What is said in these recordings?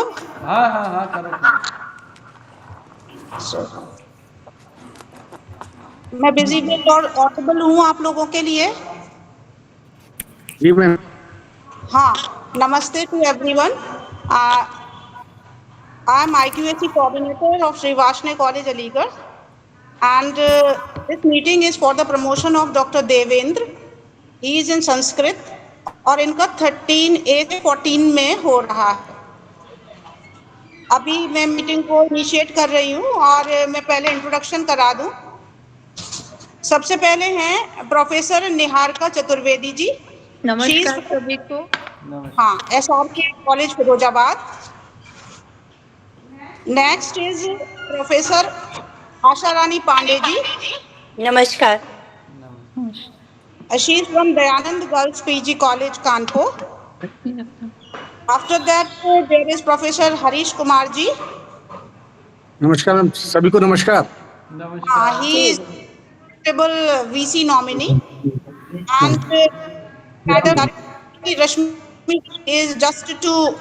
अब? हाँ हाँ हाँ करो। मैं विजिबल और ऑडिबल हूँ आप लोगों के लिए? जी मैम। हाँ, नमस्ते to everyone. I am IQAC coordinator of Sri Vaishnav College, Aligarh, and this meeting is for the promotion of Dr. Devendra. He is in Sanskrit और इनका 13A से 14 में हो रहा है। अभी मैं मीटिंग को इनिशिएट कर रही हूँ और मैं पहले इंट्रोडक्शन करा दूँ। सबसे पहले हैं प्रोफेसर निहारिका चतुर्वेदी जी। नमस्कार सभी को। हाँ, SRK college Firozabad. Next is professor Asha Rani Pandey ji. नमस्कार। She is from Dayanand Girls PG College, Kanpur. After that, there is Professor Harish Kumar ji. नमस्कार मैम, सभी को नमस्कार। He is respectable VC nominee. And Madam Rashmi is just to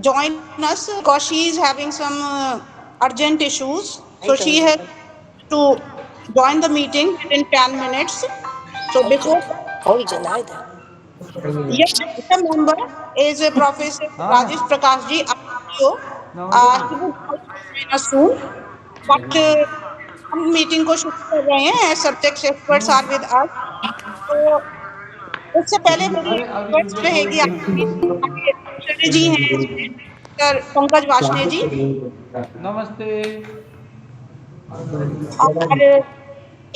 join us because she is having some urgent issues. So she has to join the meeting within 10 minutes. So before yes, the member is Professor Rajesh Prakash ji, RPO. He would also join us soon. But हम meeting को शुरू कर रहे हैं। Subject experts are with us. तो उससे पहले मेरी रिक्वेस्ट रहेगी आपकी जी हैं डॉक्टर पंकज वाशने जी। नमस्ते। और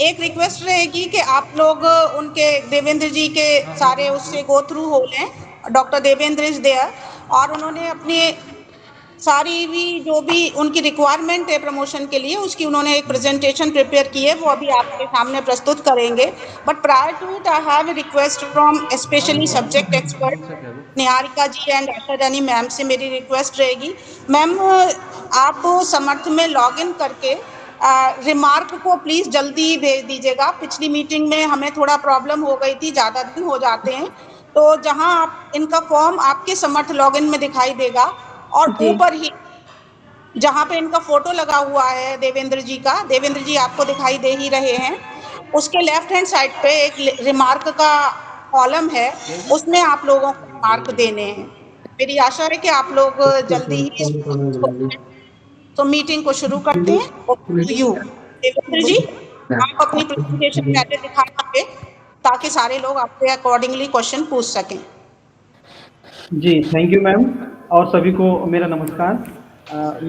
एक रिक्वेस्ट रहेगी कि आप लोग उनके देवेंद्र जी के सारे उससे गो थ्रू हो लें। डॉक्टर देवेंद्र इज देयर और उन्होंने अपनी सारी भी जो भी उनकी रिक्वायरमेंट है प्रमोशन के लिए उसकी उन्होंने एक प्रेजेंटेशन प्रिपेयर की है, वो अभी आपके सामने प्रस्तुत करेंगे। But prior to it I have a request from specially subject expert Niharika ji and Asha Rani ma'am से मेरी रिक्वेस्ट रहेगी। मैम, आप समर्थ में लॉग इन करके रिमार्क को प्लीज जल्दी भेज दीजिएगा। पिछली मीटिंग में हमें थोड़ा प्रॉब्लम हो गई थी, ज़्यादा दिन हो जाते हैं। तो जहां आप इनका फॉर्म आपके समर्थ लॉगिन में दिखाई देगा और ऊपर ही जहां पे इनका फोटो लगा हुआ है देवेंद्र जी का, देवेंद्र जी आपको दिखाई दे ही रहे हैं, उसके लेफ्ट हैंड साइड पे एक रिमार्क का कॉलम है, उसमें आप लोगों को मार्क देने हैं। मेरी आशा है कि आप लोग जल्दी ही तो मीटिंग को शुरू करते हैं। यू देवेंद्र जी, आप अपनी प्रेजेंटेशन पहले दिखा दीजिए ताकि सारे लोग आपके अकॉर्डिंगली क्वेश्चन पूछ सकें। जी थैंक यू मैम और सभी को मेरा नमस्कार।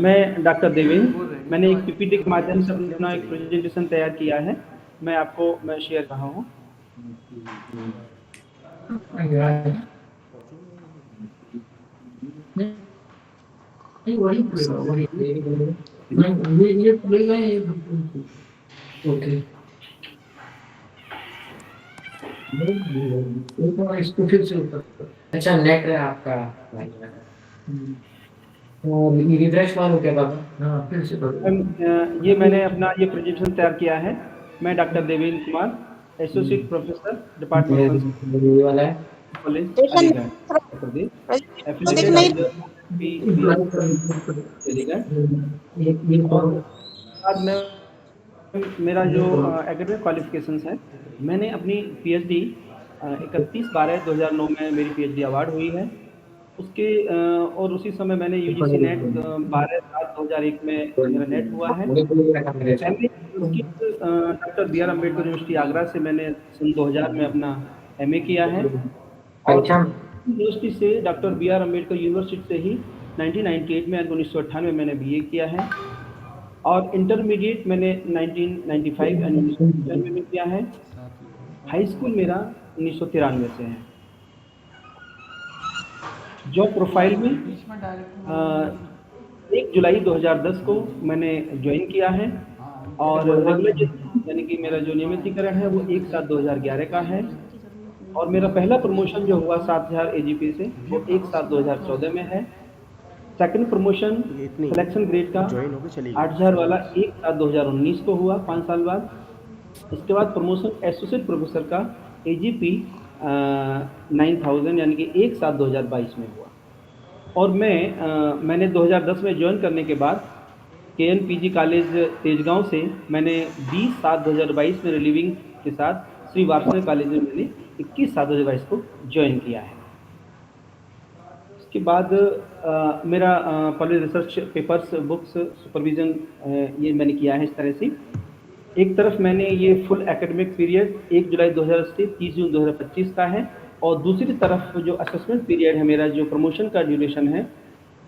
मैं डॉक्टर देवेंद्र, मैंने एक पीपीटी के माध्यम से अपना एक प्रेजेंटेशन तैयार किया है, मैं शेयर कर रहा हूँ। अच्छा नेट है आपका और रिफ्रेश मारो क्या बाबा? हाँ फिर से ये मैंने अपना ये प्रेजेंटेशन तैयार किया है। मैं doctor Devendra Kumar, associate professor department वाला है कॉलेज बाद में मेरा जो एकेडमिक क्वालिफिकेशंस है, मैंने अपनी पीएचडी 31/12/2009 में मेरी पीएचडी अवार्ड हुई है। उसके और उसी समय मैंने यूजीसी नेट 12/7/2001 में मेरा नेट हुआ है। Doctor B R Ambedkar university Agra से मैंने सन 2000 में अपना एमए किया है और यूनिवर्सिटी से doctor B R Ambedkar university से ही 1998 में 1998 मैंने बीए किया है और इंटरमीडिएट मैंने 1995 में किया है। हाई स्कूल मेरा 1993 से है। जॉब प्रोफाइल में 1 जुलाई 2010 को मैंने ज्वाइन किया है और रेगुलर यानी कि मेरा जो नियमितीकरण है वो 1/7/2011 का है और मेरा पहला प्रमोशन जो हुआ 7000 एजीपी से वो 1/7/2014 में है। सेकंड प्रमोशन सिलेक्शन ग्रेड का 8000 वाला 1/7/2019 को हुआ 5 साल बाद। इसके बाद प्रमोशन एसोसिएट प्रोफेसर का एजीपी 9000 यानी कि 1/7/2022 में हुआ। और मैंने 2010 में ज्वाइन करने के बाद KNPG कॉलेज तेजगांव से मैंने 20/7/2022 में रिलीविंग के साथ श्री वार्षिक कॉलेज में मैंने 21/7/2022 को ज्वाइन किया है। इसके बाद मेरा पहले रिसर्च पेपर्स, बुक्स, सुपरविज़न ये मैंने किया है इस तरह से। एक तरफ मैंने ये फुल एकेडमिक पीरियड 1 जुलाई 2000 से 30 जून 2025 का है, और दूसरी तरफ जो असेसमेंट पीरियड है मेरा, जो प्रमोशन का ड्यूरेशन है,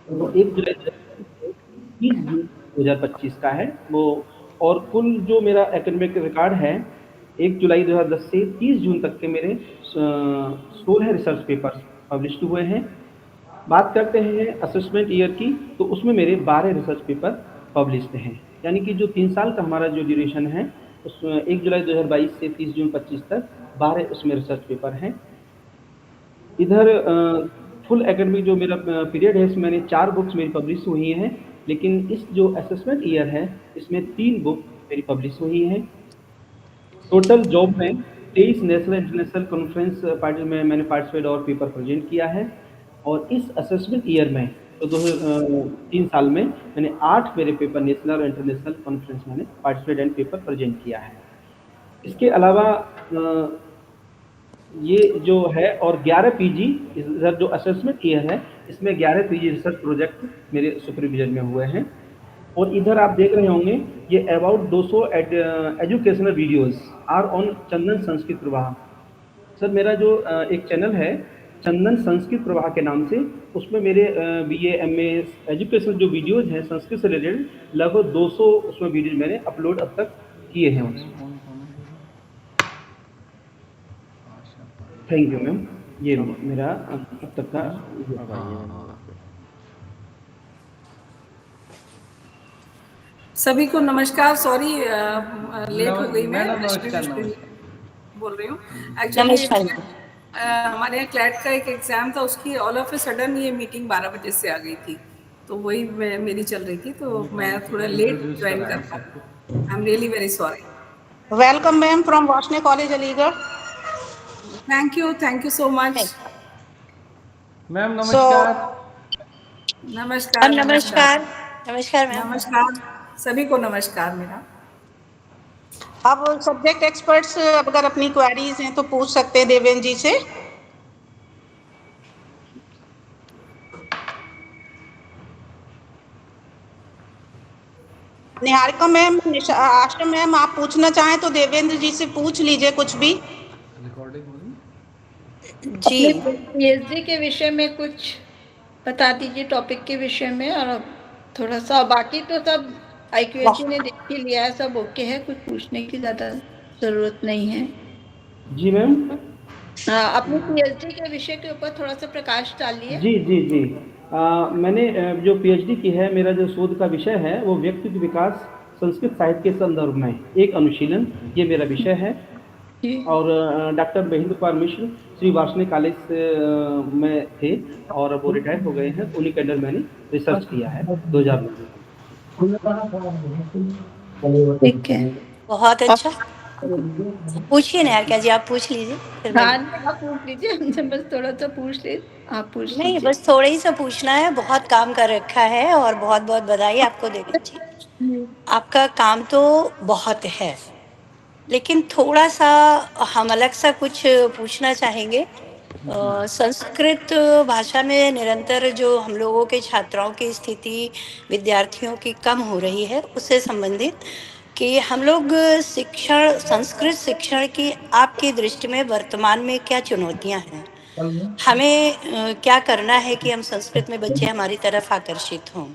वो 1 जुलाई से 30 जून 2025 का है वो। और कुल जो मेरा एकेडमिक रिकॉर्ड है, 1 जुलाई 2010 से 30 जून तक के मेरे 16 रिसर्च पेपर्स पब्लिश्ड हुए हैं। बात करते हैं असेसमेंट ईयर की, तो उसमें मेरे 12 रिसर्च पेपर पब्लिश्ड हैं। यानी कि जो 3 साल का हमारा जो ड्यूरेशन है, उसमें 1 जुलाई 2022 से 30 जून 25 तक 12 उसमें रिसर्च पेपर हैं। इधर फुल एकेडमिक जो मेरा पीरियड है, इसमें मैंने 4 बुक्स मेरी पब्लिश हुई हैं, लेकिन इस जो असेसमेंट ईयर है, इसमें 3 बुक मेरी पब्लिश हुई हैं। टोटल जॉब में 23 नेशनल इंटरनेशनल कॉन्फ्रेंस पार्टी में मैंने पार्टिसिपेट और पेपर प्रेजेंट किया है। और इस असेसमेंट ईयर में तो 3 साल में मैंने 8 मेरे पेपर नेशनल और इंटरनेशनल कॉन्फ्रेंस मैंने पार्टिसिपेट एंड पेपर प्रेजेंट किया है। इसके अलावा ये जो है, और 11 पीजी, इधर जो असेसमेंट ईयर है इसमें 11 पीजी रिसर्च प्रोजेक्ट मेरे सुपरविजन में हुए हैं। और इधर आप देख रहे होंगे ये about 200 educational videos are on Chandan Sanskrit Pravah. Sir मेरा जो एक चैनल है चंदन संस्कृत प्रवाह के नाम से, उसमें मेरे BA MA एजुकेशनल जो वीडियोज हैं संस्कृत से रिलेटेड, लगभग 200 उसमें वीडियोज मैंने अपलोड अब तक किए हैं उसमें। थैंक यू मैम, ये मेरा अब तक का। सभी को नमस्कार। सॉरी लेट हो गई मैं, बोल रही हूँ एक्चुअली हमारे यहाँ क्लैट का एक एग्जाम था, उसकी ऑल ऑफ ए सडन ये मीटिंग 12 बजे से आ गई थी, तो वही मेरी चल रही थी, तो मैं थोड़ा लेट ज्वाइन कर पाई। I am really very sorry. Welcome ma'am from Varshney college Aligarh. Thank you so much ma'am. नमस्कार। नमस्कार नमस्कार नमस्कार मैम। नमस्कार सभी को नमस्कार मेरा। अब सब्जेक्ट एक्सपर्ट्स अगर अपनी क्वेरीज हैं तो पूछ सकते हैं देवेंद्र जी से। निहारिका मैम, आशा मैम, आप पूछना चाहें तो देवेंद्र जी से पूछ लीजिए कुछ भी। जी पीएचडी के विषय में कुछ बता दीजिए, टॉपिक के विषय में, और थोड़ा सा बाकी तो सब IQAC ने देख ही लिया है, सब ओके है, कुछ पूछने की ज्यादा जरूरत नहीं है। जी मैम। अपने पीएचडी के विषय के ऊपर थोड़ा सा प्रकाश डालिए। जी मैंने जो PhD की है, मेरा जो शोध का विषय है वो व्यक्तित्व विकास संस्कृत साहित्य के संदर्भ में एक अनुशीलन, ये मेरा विषय है। और डॉक्टर महेंद्र कुमार मिश्र श्री वार्षिक कॉलेज में थे और वो रिटायर हो गए हैं, उन्हीं के अंडर मैंने रिसर्च किया है 2009 में। ठीक है, बहुत अच्छा। पूछिए निहारिका जी, आप पूछ लीजिए। आप पूछ लीजिए, हमसे बस थोड़ा सा पूछ ले, आप पूछ नहीं, बस थोड़ा ही सा पूछना है, बहुत काम कर रखा है, और बहुत बहुत बधाई आपको देवेंद्र जी। आपका काम तो बहुत है, लेकिन थोड़ा सा हम अलग सा कुछ पूछना चाहेंगे। संस्कृत भाषा में निरंतर जो हम लोगों के छात्राओं की स्थिति, विद्यार्थियों की कम हो रही है, उससे संबंधित कि हम लोग संस्कृत शिक्षण की आपकी दृष्टि में वर्तमान में क्या चुनौतियां हैं, हमें क्या करना है कि हम संस्कृत में बच्चे हमारी तरफ आकर्षित हों।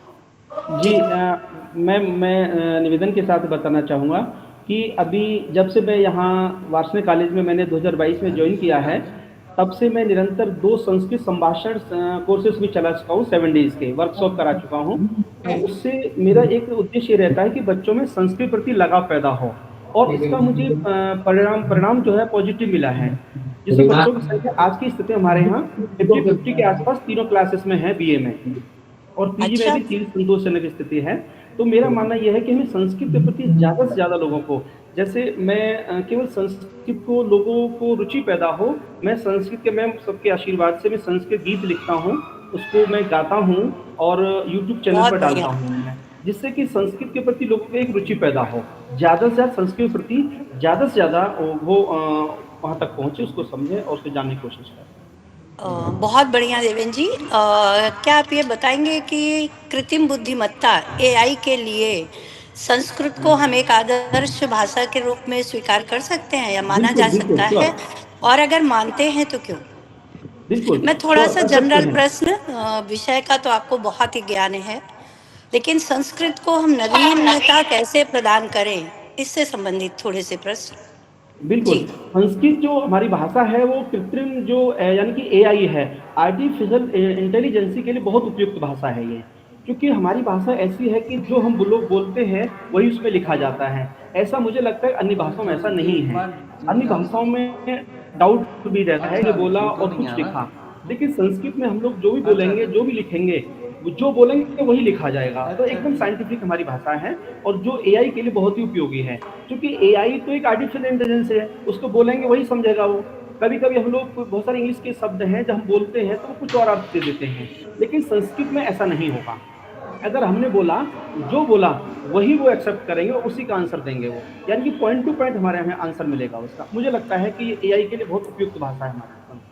जी मैं निवेदन के साथ बताना चाहूँगा कि अभी जब से मैं यहाँ वार्षिक कॉलेज में मैंने 2022 में ज्वाइन किया है, तब से मैं निरंतर 2 संस्कृत संभाषण कोर्सेज भी चला चुका हूँ, 7 डेज के वर्कशॉप करा चुका हूँ। तो उससे मेरा एक उद्देश्य रहता है कि बच्चों में संस्कृत प्रति लगाव पैदा हो, और इसका मुझे परिणाम जो है पॉजिटिव मिला है, जिससे बच्चों की संख्या आज की स्थिति हमारे यहाँ 50-50 के आसपास तीनों क्लासेस में है, BA में और PG में भी 3 संतोषजनक स्थिति है। तो मेरा मानना यह है कि हमें संस्कृत के प्रति ज़्यादा से ज़्यादा लोगों को, जैसे मैं केवल संस्कृत को लोगों को रुचि पैदा हो, मैं संस्कृत के, मैं सबके आशीर्वाद से मैं संस्कृत गीत लिखता हूँ उसको मैं गाता हूँ और यूट्यूब चैनल बहुत पर बढ़िया। डालता हूँ मैं, जिससे कि संस्कृत के प्रति लोगों को एक रुचि पैदा हो, ज़्यादा से ज़्यादा संस्कृत के प्रति ज़्यादा से ज़्यादा वो वहाँ तक पहुँचे, उसको समझें और उसको जानने की कोशिश करें। बहुत बढ़िया देवेन जी। क्या आप ये बताएंगे कि कृत्रिम बुद्धिमत्ता एआई के लिए संस्कृत को हम एक आदर्श भाषा के रूप में स्वीकार कर सकते हैं या माना बिल्कुल, जा बिल्कुल, सकता है, श्योर, और अगर मानते हैं तो क्यों? बिल्कुल, मैं थोड़ा श्योर सा कर सकते जनरल हैं। प्रश्न, विषय का तो आपको बहुत ही ज्ञान है, लेकिन संस्कृत को हम नवीनता कैसे प्रदान करें, इससे संबंधित थोड़े से प्रश्न। बिल्कुल, जी। संस्कृत जो हमारी भाषा है वो कृत्रिम जो यानी कि एआई है, आर्टिफ़िशियल इंटेलिजेंसी के लिए बहुत उपयुक्त भाषा है ये। क्योंकि हमारी भाषा ऐसी है कि जो हम लोग बोलते हैं, वही उसमें लिखा जाता है। ऐसा मुझे लगता है अन्य भाषाओं में ऐसा नहीं है। अन्य भाषाओं में डाउट भी रहता है, ये बोला और कुछ लिखा। लेकिन संस्कृत में हम लोग जो भी बोलेंगे, जो भी लिखेंगे, जो बोलेंगे वही लिखा जाएगा। तो एकदम साइंटिफिक हमारी भाषा है और जो एआई के लिए बहुत ही उपयोगी है। क्योंकि एआई तो एक आर्टिफिशियल इंटेलिजेंस है, उसको बोलेंगे वही समझेगा वो। कभी-कभी हम लोग बहुत सारे इंग्लिश के शब्द हैं, जब हम बोलते हैं तो वो कुछ और अर्थ दे देते हैं, लेकिन संस्कृत में ऐसा नहीं होगा। अगर हमने बोला, जो बोला वही वो एक्सेप्ट करेंगे और उसी का आंसर देंगे वो। यानी कि पॉइंट टू पॉइंट हमारे हमें आंसर मिलेगा उसका। मुझे लगता है कि ये एआई के लिए बहुत उपयुक्त भाषा है हमारी संस्कृत।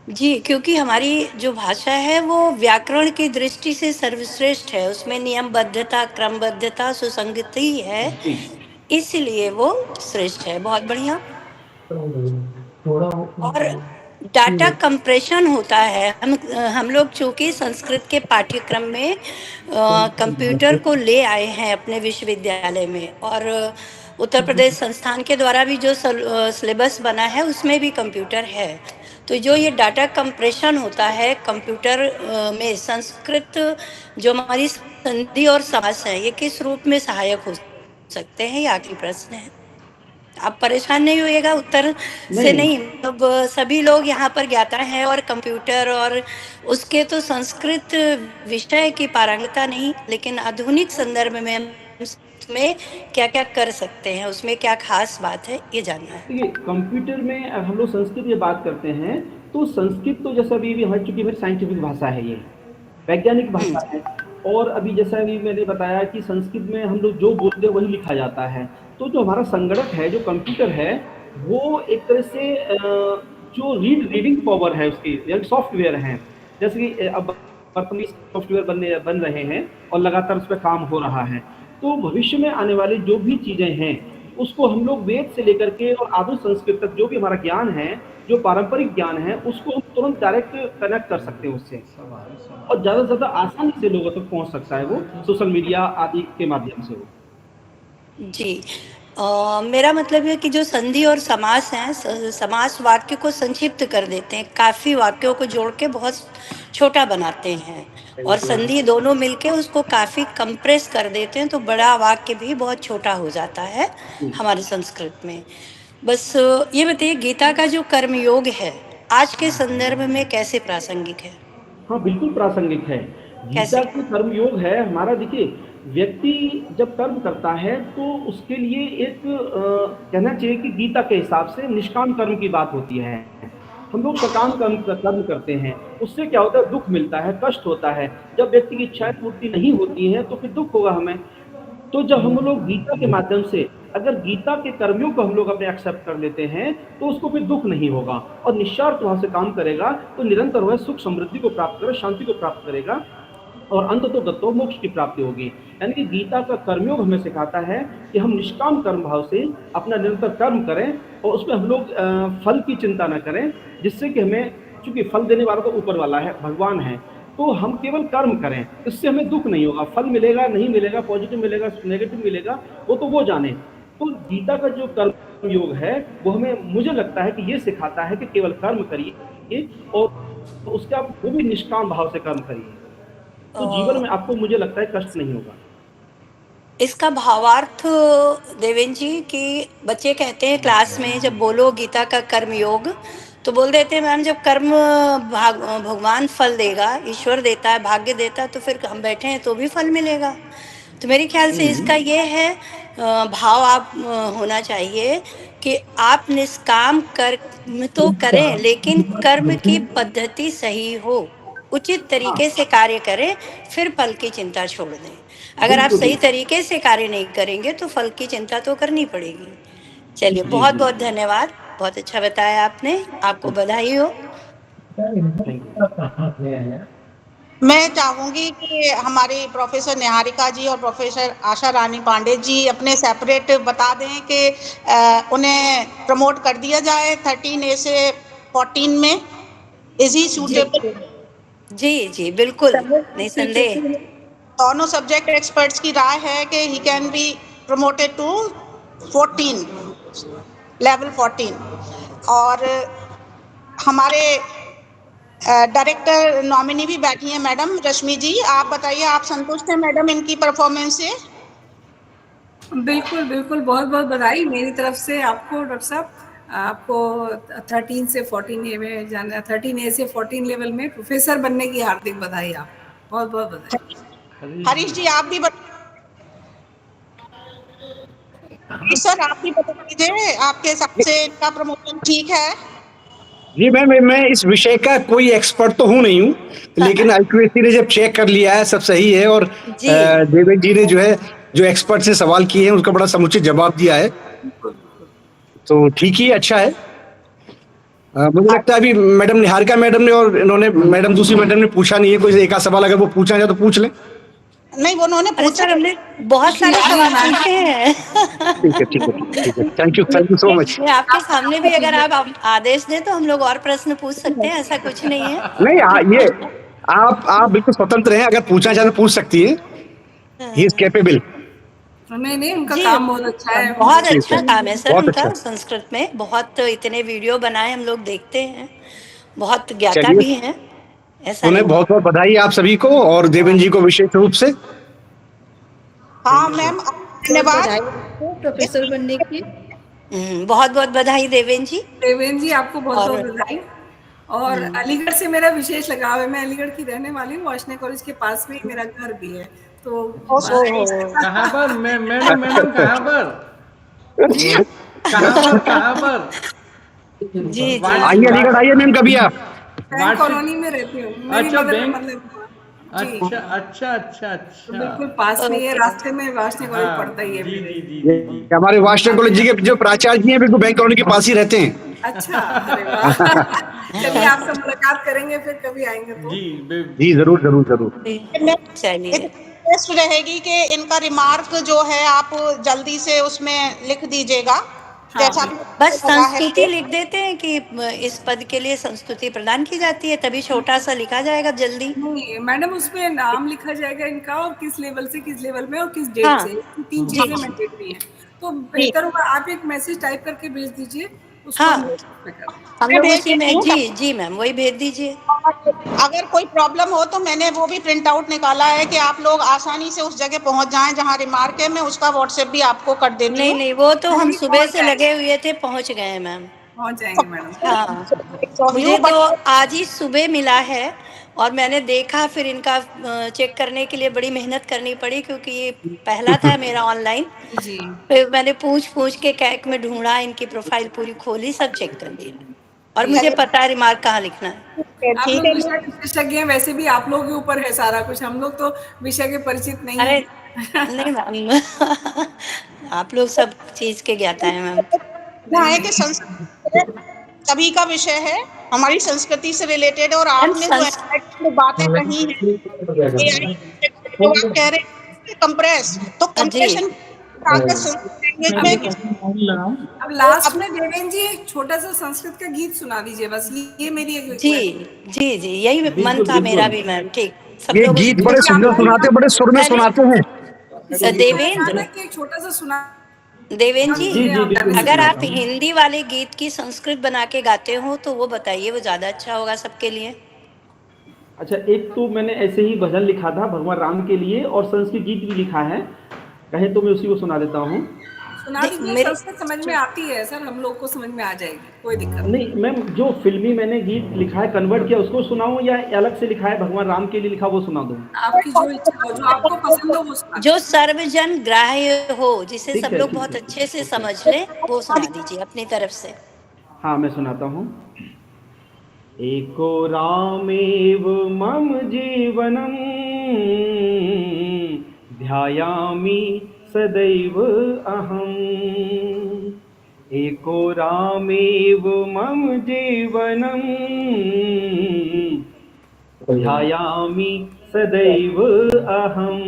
जी, क्योंकि हमारी जो भाषा है वो व्याकरण की दृष्टि से सर्वश्रेष्ठ है, उसमें नियमबद्धता, क्रमबद्धता, सुसंगति है, जी, इसलिए वो श्रेष्ठ है। बहुत बढ़िया। थोड़ा और डाटा कंप्रेशन होता है, हम लोग चूंकि संस्कृत के पाठ्यक्रम में कंप्यूटर को ले आए हैं अपने विश्वविद्यालय में, और उत्तर प्रदेश संस्थान के द्वारा भी जो सिलेबस बना है उसमें भी कंप्यूटर है। तो जो ये डाटा कंप्रेशन होता है कंप्यूटर में, संस्कृत जो हमारी संधि और समास है, ये किस रूप में सहायक हो सकते हैं, ये आखिरी प्रश्न है। आप परेशान नहीं होइएगा उत्तर से, नहीं, नहीं मतलब सभी लोग यहाँ पर ज्ञाता हैं, और कंप्यूटर और उसके तो संस्कृत विषय की पारंगता नहीं, लेकिन आधुनिक संदर्भ में हम उसमें क्या क्या कर सकते हैं, उसमें क्या खास बात है, ये जानना है। देखिए कंप्यूटर में हम लोग संस्कृत की बात करते हैं, तो संस्कृत तो जैसा अभी हट चुकी है, साइंटिफिक भाषा है ये, वैज्ञानिक भाषा है। और अभी जैसा अभी मैंने बताया कि संस्कृत में हम लोग जो बोलते हैं वही लिखा जाता है। तो जो हमारा संगणक है, जो कंप्यूटर है, वो एक तरह से जो रीडिंग पावर है उसकी, या सॉफ्टवेयर है, जैसे कि अब वर्तमान सॉफ्टवेयर बन रहे हैं और लगातार उस पर काम हो रहा है। तो भविष्य में आने वाली जो भी चीज़ें हैं, उसको हम लोग वेद से लेकर के और आधुनिक संस्कृत तक जो भी हमारा ज्ञान है, जो पारंपरिक ज्ञान है, उसको हम तुरंत डायरेक्ट कनेक्ट कर सकते हैं उससे, और ज़्यादा से ज़्यादा आसानी से लोगों तक पहुँच सकता है वो, सोशल मीडिया आदि के माध्यम से वो। जी। मेरा मतलब है कि जो संधि और समास हैं, समास वाक्य को संक्षिप्त कर देते हैं, काफ़ी वाक्यों को जोड़ के बहुत छोटा बनाते हैं, और संधि दोनों मिलके उसको काफ़ी कंप्रेस कर देते हैं, तो बड़ा वाक्य भी बहुत छोटा हो जाता है हमारे संस्कृत में। बस ये बताइए, गीता का जो कर्मयोग है आज के संदर्भ में कैसे प्रासंगिक है? हाँ, बिल्कुल प्रासंगिक है। गीता कैसे? की कर्मयोग है हमारा। देखिए, व्यक्ति जब कर्म करता है तो उसके लिए एक कहना चाहिए कि गीता के हिसाब से निष्काम कर्म की बात होती है। हम लोग सकाम कर्म करते हैं, उससे क्या होता है, दुःख मिलता है, कष्ट होता है। जब व्यक्ति की इच्छाएँ पूर्ति नहीं होती हैं, तो फिर दुःख होगा हमें। तो जब हम लोग गीता के माध्यम से अगर गीता के कर्मियों को हम लोग अपने एक्सेप्ट कर लेते हैं, तो उसको फिर दुःख नहीं होगा और निस्वार्थ वहाँ से काम करेगा, तो निरंतर वह सुख समृद्धि को प्राप्त करेगा, शांति को प्राप्त करेगा, और अंततो गतो मोक्ष की प्राप्ति होगी। यानी कि गीता का कर्मयोग हमें सिखाता है कि हम निष्काम कर्म भाव से अपना निरंतर कर्म करें, और उसमें हम लोग फल की चिंता न करें, जिससे कि हमें, चूँकि फल देने वाला तो ऊपर वाला है, भगवान है, तो हम केवल कर्म करें, इससे हमें दुःख नहीं होगा। फल मिलेगा, नहीं मिलेगा, पॉजिटिव मिलेगा, नेगेटिव मिलेगा, वो तो वो जाने। तो गीता का जो कर्म योग है, वो हमें, मुझे लगता है कि ये सिखाता है कि केवल कर्म करिए, और उसके आप वो भी निष्काम भाव से कर्म करिए, तो जीवन में आपको, मुझे लगता है, कष्ट नहीं होगा। इसका भावार्थ देवेन जी, कि बच्चे कहते हैं क्लास में जब बोलो गीता का कर्मयोग, तो बोल देते हैं मैम जब कर्म भगवान फल देगा, ईश्वर देता है, भाग्य देता है, तो फिर हम बैठे हैं तो भी फल मिलेगा। तो मेरे ख्याल से इसका ये है भाव आप होना चाहिए कि आप निष्काम कर्म तो करें, लेकिन कर्म की पद्धति सही हो। उचित तरीके से कार्य करें, फिर फल की चिंता छोड़ दें। अगर आप सही तरीके से कार्य नहीं करेंगे तो फल की चिंता तो करनी पड़ेगी। चलिए, बहुत बहुत धन्यवाद, बहुत अच्छा बताया आपने, आपको बधाई हो। मैं चाहूंगी कि हमारी प्रोफेसर निहारिका जी और प्रोफेसर आशा रानी पांडे जी अपने सेपरेट बता दें कि उन्हें प्रमोट कर दिया जाए 13A से 14 में। Is he suitable? जी जी बिल्कुल, निसंदेह। दोनों सब्जेक्ट एक्सपर्ट्स की राय है कि he can be promoted to 14, level 14। और हमारे डायरेक्टर नॉमिनी भी बैठी हैं मैडम रश्मि जी। आप बताइए, आप संतुष्ट हैं मैडम इनकी परफॉर्मेंस से? बिल्कुल बिल्कुल, बहुत बहुत बधाई मेरी तरफ से आपको डॉक्टर साहब। आपको 13 से 14A में जाना, 13A से 14 लेवल में प्रोफेसर बनने की हार्दिक बधाई। आप बहुत बहुत बधाई। हरीश जी आप भी सर आप भी बता दीजिए, आपके हिसाब से इनका प्रमोशन ठीक है? जी मैम, मैं इस विषय का कोई एक्सपर्ट तो हूँ नहीं हूँ, लेकिन आईक्यूएसी ने जब चेक कर लिया है सब सही है, और देवेंद्र जी ने जो एक्सपर्ट से सवाल किए हैं उसका बड़ा समुचित जवाब दिया है, तो ठीक ही अच्छा है। मुझे लगता है अभी मैडम निहारिका मैडम ने और इन्होंने मैडम दूसरी मैडम ने पूछा नहीं है, कोई एक आध सवाल अगर वो पूछा जाए तो पूछ लें। नहीं, वो उन्होंने पूछा। सर हमने बहुत सारे सवाल पूछे हैं। ठीक है ठीक है ठीक है, थैंक यू सो मच। आपके सामने भी अगर आप आदेश दें तो हम लोग और प्रश्न पूछ सकते हैं, ऐसा कुछ नहीं है। नहीं, ये आप बिल्कुल स्वतंत्र हैं, अगर पूछना चाहे तो पूछ सकती हैं, ही इज कैपेबल। नहीं, उनका काम बहुत अच्छा है। बहुत अच्छा काम है सर बहुत उनका, अच्छा। संस्कृत में बहुत इतने वीडियो बनाए हम लोग देखते हैं, बहुत ज्ञाता चलिए, भी हैं, ऐसा उन्हें नहीं। बहुत बहुत बधाई आप सभी को, और देवेंद्र जी को विशेष रूप से। हाँ मैम, धन्यवाद प्रोफेसर बनने की। बहुत बहुत बधाई देवेंद्र जी। देवेंद्र जी आपको बहुत बहुत और बधाई। और अलीगढ़ से मेरा विशेष लगाव है, मैं अलीगढ़ की रहने वाली हूँ, वाशने कॉलेज के पास में ही मेरा घर भी है, तो कहाँ पर मैडम कहाँ पर? कहाँ पर? जी जी आइए अलीगढ़, आइए मैम कभी आप। बैंक कॉलोनी में रहती हूँ। अच्छा, बैंक। अच्छा, अच्छा तो बिल्कुल पास में है, रास्ते में वाशने कॉलेज पड़ता ही है जी मेरे। जी जी। हमारे वाशना कॉलेज जी के जो प्राचार्य जी हैं बिल्कुल बैंक कॉलोनी के पास ही रहते हैं। अच्छा, अरे वाह। चलिए आपसे मुलाकात करेंगे फिर कभी आएंगे तो। जी जरूर जरूर जरूर। चलिए, रिक्वेस्ट रहेगी कि इनका रिमार्क जो है आप जल्दी से उसमें लिख दीजिएगा, जैसा भी बस लगा है। संस्कृति लिख देते हैं कि इस पद के लिए संस्कृति प्रदान की जाती है, तभी छोटा सा लिखा जाएगा जल्दी। नहीं मैडम, उसमें नाम लिखा जाएगा इनका, और किस लेवल से किस लेवल में और किस डेट से, 3 चीजें मैंडेटरी हैं। तो बेहतर होगा आप एक मैसेज टाइप करके भेज दीजिए, उसको हम लोग उसी में। जी जी मैम, वही भेज दीजिए। अगर कोई प्रॉब्लम हो तो मैंने वो भी प्रिंट आउट निकाला है कि आप लोग आसानी से उस जगह पहुंच जाएं जहां रिमार्क है, मैं उसका व्हाट्सएप भी आपको कर देती हूँ। नहीं, वो तो हम सुबह से लगे हुए थे, पहुंच गए हैं मैम। पहुंच जाएंगे मैडम। हाँ, मुझे तो आज ही सुबह मिला है, और मैंने देखा, फिर इनका चेक करने के लिए बड़ी मेहनत करनी पड़ी, क्योंकि ये पहला था मेरा ऑनलाइन। जी, फिर मैंने पूछ के कैक में ढूंढा, इनकी प्रोफाइल पूरी खोली, सब चेक कर लिया, और मुझे पता है रिमार्क कहाँ लिखना है। आप लोग विषय के विशेषज्ञ हैं, वैसे भी आप लोगों के ऊपर है सारा कुछ, हम लोग तो विषय के परिचित नहीं अरे है। नहीं मैम, आप लोग सब चीज के ज्ञाता है मैम। है कि संस्कृत सभी का विषय है, हमारी संस्कृति से रिलेटेड, और आपने जो बातें कही हैं, जो आप कह रहे हैं कंप्रेस, तो कंप्रेशन अब लास्ट में देवेंद्र जी एक छोटा सा संस्कृत का गीत सुना दीजिए, बस ये मेरी एक रिक्वेस्ट। जी यही मन था मेरा भी मैम। ठीक, सब ये लोग गीत बड़े सुंदर सुनाते, बड़े सुर में सुनाते हैं। देवेंद्र, एक छोटा सा सुना। देवेंद्र जी, अगर आप हिंदी वाले गीत की संस्कृत बना के गाते हो तो वो बताइए, वो ज्यादा अच्छा होगा सबके लिए। अच्छा, एक तो मैंने ऐसे ही भजन लिखा था भगवान राम के लिए, और संस्कृत गीत भी लिखा है, कहे तो मैं उसी को सुना देता हूँ। सुना दीजिए, संस्कृत समझ में आती है सर, हम लोग को समझ में आ जाएगी, कोई दिक्कत नहीं मैम, जो फिल्मी मैंने गीत लिखा है कन्वर्ट किया उसको सुनाऊं, या अलग से लिखा है भगवान राम के लिए लिखा वो सुना दूं? आपकी जो इच्छा हो, जो आपको पसंद हो वो सुना। जो सर्वजन ग्राह्य हो, जिसे सब लोग बहुत अच्छे से समझ ले, वो सुना दीजिए अपनी तरफ से। हाँ मैं सुनाता हूँ। एको रामेव मम जीवनम् ध्यायामि सदैव अहम्। एको रामेव मम जीवनम् ध्यायामि सदैव अहम्।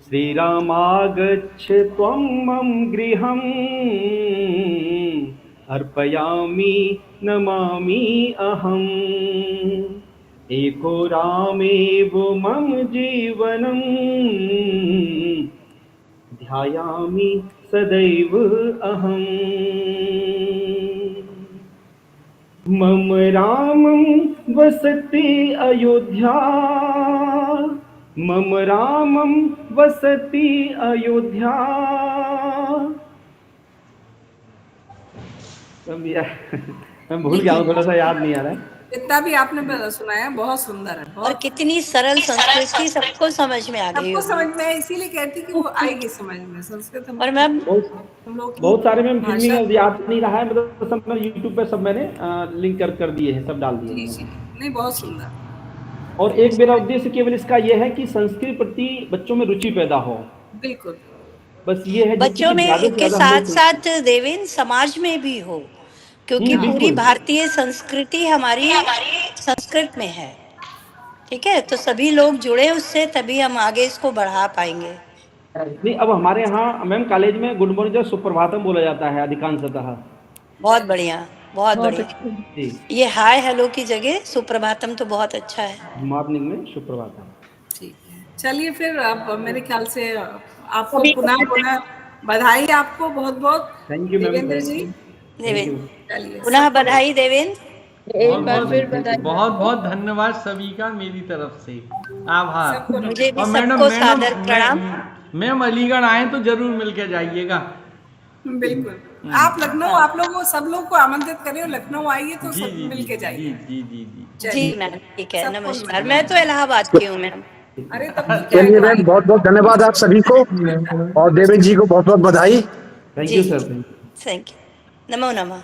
श्रीरामागच्छ त्वं मम गृहम् अर्पयामि नमामि अहम्। एको रामेव मम जीवनम् ध्यायामि सदैव अहम्। मम रामं वसति अयोध्या मम रामं वसति अयोध्या। मैं भूल गया हूँ, थोड़ा सा याद नहीं आ रहा है। जितना भी आपने सुनाया बहुत सुंदर है, और बहुत कितनी सरल संस्कृति, सबको समझ में आ गई सबको होगी। समझ में, इसीलिए कहती कि वो आएगी समझ में संस्कृत। और मैम हम लोग बहुत सारे मैम भाषा फिल्मिंग याद नहीं रहा है, मतलब सब मैं यूट्यूब पे सब मैंने लिंक कर दिए हैं, सब डाल दिए जी हैं। जी, नहीं बहुत सुंदर। और एक मेरा उद्देश्य केवल इसका यह है कि संस्कृत प्रति बच्चों में रुचि पैदा हो। बिल्कुल, बस ये है, जिससे बच्चों कि में ज्यादा से के ज्यादा हम साथ लोग साथ देवेंद्र समाज में भी हो, क्योंकि पूरी बिल्कुल भारतीय संस्कृति हमारी संस्कृत में है। ठीक है, तो सभी लोग जुड़े उससे, तभी हम आगे इसको बढ़ा पाएंगे। नहीं, अब हमारे यहाँ मैम कॉलेज में गुड मॉर्निंग जो सुप्रभातम बोला जाता है अधिकांशतः। बहुत बढ़िया, बहुत बढ़िया। जी, ये हाय हेलो की जगह सुप्रभातम तो बहुत अच्छा है। मॉर्निंग में सुप्रभातम। ठीक है। चलिए फिर, अब मेरे ख्याल से आपको पुनः बधाई, आपको बहुत बहुत thank you ma'am, Devendra ji. Thank you. Devendra, चलिए पुनः सबको बधाई देवेंद्र। एक बार फिर बधाई। बहुत बहुत धन्यवाद सभी का मेरी तरफ से, आभार। सबको मुझे भी और मैडम सबको सादर प्रणाम। मैम अलीगढ़ आए तो जरूर मिलके जाइएगा। बिल्कुल। आप लखनऊ, आप लोग सब लोग को आमंत्रित करें, और लखनऊ आइए तो जी सब जी मिल के जी जाइए। जी जी जी। जी चलिए, मैम, ठीक है, सबको नमस्कार। नमस्कार। मैं तो इलाहाबाद की हूँ मैम। अरे तब तो क्या चलिए है, मैम, बहुत बहुत धन्यवाद आप सभी को, और देवेंद्र जी को बहुत बहुत बधाई। थैंक जी यू सर, थैंक यू। नमो नमः।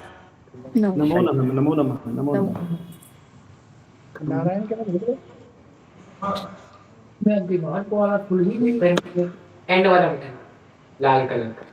नमो नमः, नमो नमः, नमो नमः। नारायण के बाद मैं दिमाग को वाला खुल ही नहीं एंड वाला बटन लाल कलर का।